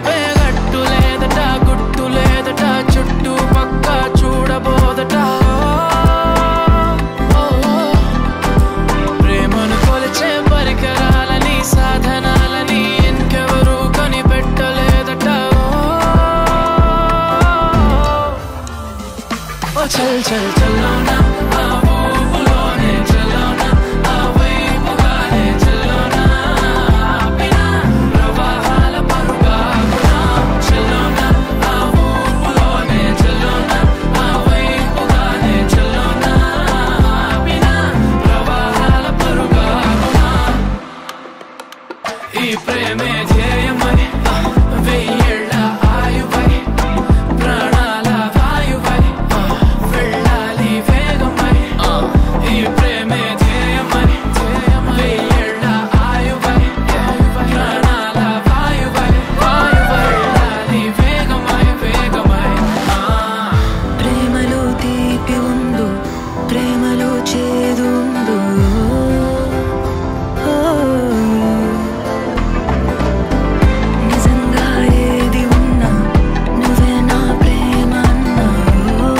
పేగట్టు లేదట గుట్టు లేదట చుట్టూ పక్క చూడబోదట ప్రేమను కొలిచే పరికరాలని సాధనాలని ఇంకెవరూ కనిపెట్టలేదట ఓ చల్ చల్ చల్లోనా ఆ ఊపులోనే చల్లోనా ఆ వైపుగానే చల్లోనా ఆపినా ప్రవాహాల పరుగాకునా చల్లోనా ఆ ఊపులోనే చల్లోనా ఆ వైపుగానే చల్లోనా ఆపినా ప్రవాహాల పరుగాకునా ఈ ప్రేమే ధ్యేయమై వెయ్యేళ్ళ ఆయువై ప్రాణాల వాయువై వెళ్ళాలి వేగమై ఈ ప్రేమే ధ్యేయమై వెయ్యేళ్ళ ఆయువై ప్రాణాల వాయువై వెళ్ళాలి వేగమై వేగమై ప్రేమలో తీపి ఉందో ప్రేమలో చేదు ఉందో నిజంగా ఏది ఉన్నా నువ్వే నా ప్రేమ అన్నావు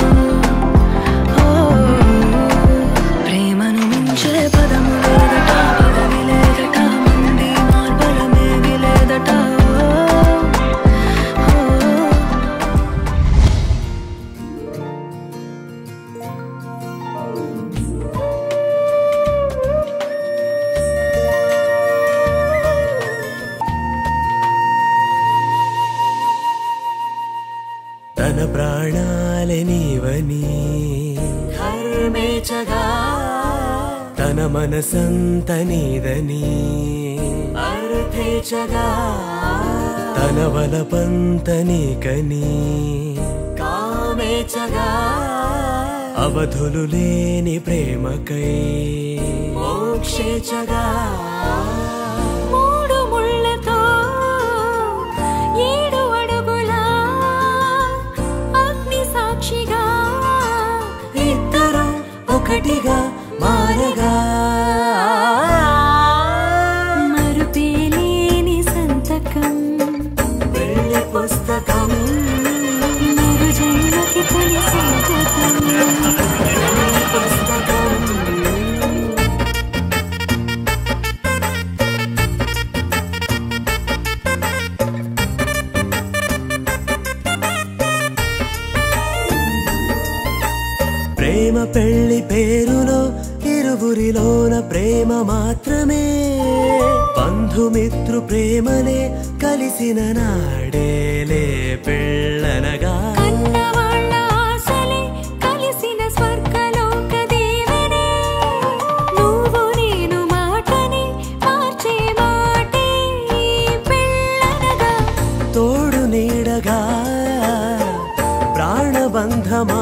ప్రేమను మించే పదము లేదట పదవి లేదట మంది మార్బలమేవి లేదట తన ప్రాణాలే నీవని హర్మేచగా తన మనసంత నీదని అర్థేచగా తన వలపంత నీకని కామేచగా అవధులు లేని ప్రేమకై మోక్షేచగా మూడు ముళ్ళతో 7 అడుగుల అగ్ని సాక్షిగా ఇద్దరు ఒకటిగా మారగా మరుపేలేని సంతకం వెళ్ళి పుస్తకం మరు జన్మకి తొలి సంతకం పుస్తకం ప్రేమ పెళ్లి పేరులో ఇరువురిలోన ప్రేమ మాత్రమే బంధుమిత్రు ప్రేమలే కలిసిన నాడేలే పెళ్ళనగా కన్నవాళ్ళ ఆశలే కలిసిన స్వర్గలోక దీవెనే నువ్వు నేను మాటని మార్చే మాటే పెళ్ళనగా తోడు నీడగా ప్రాణబంధమా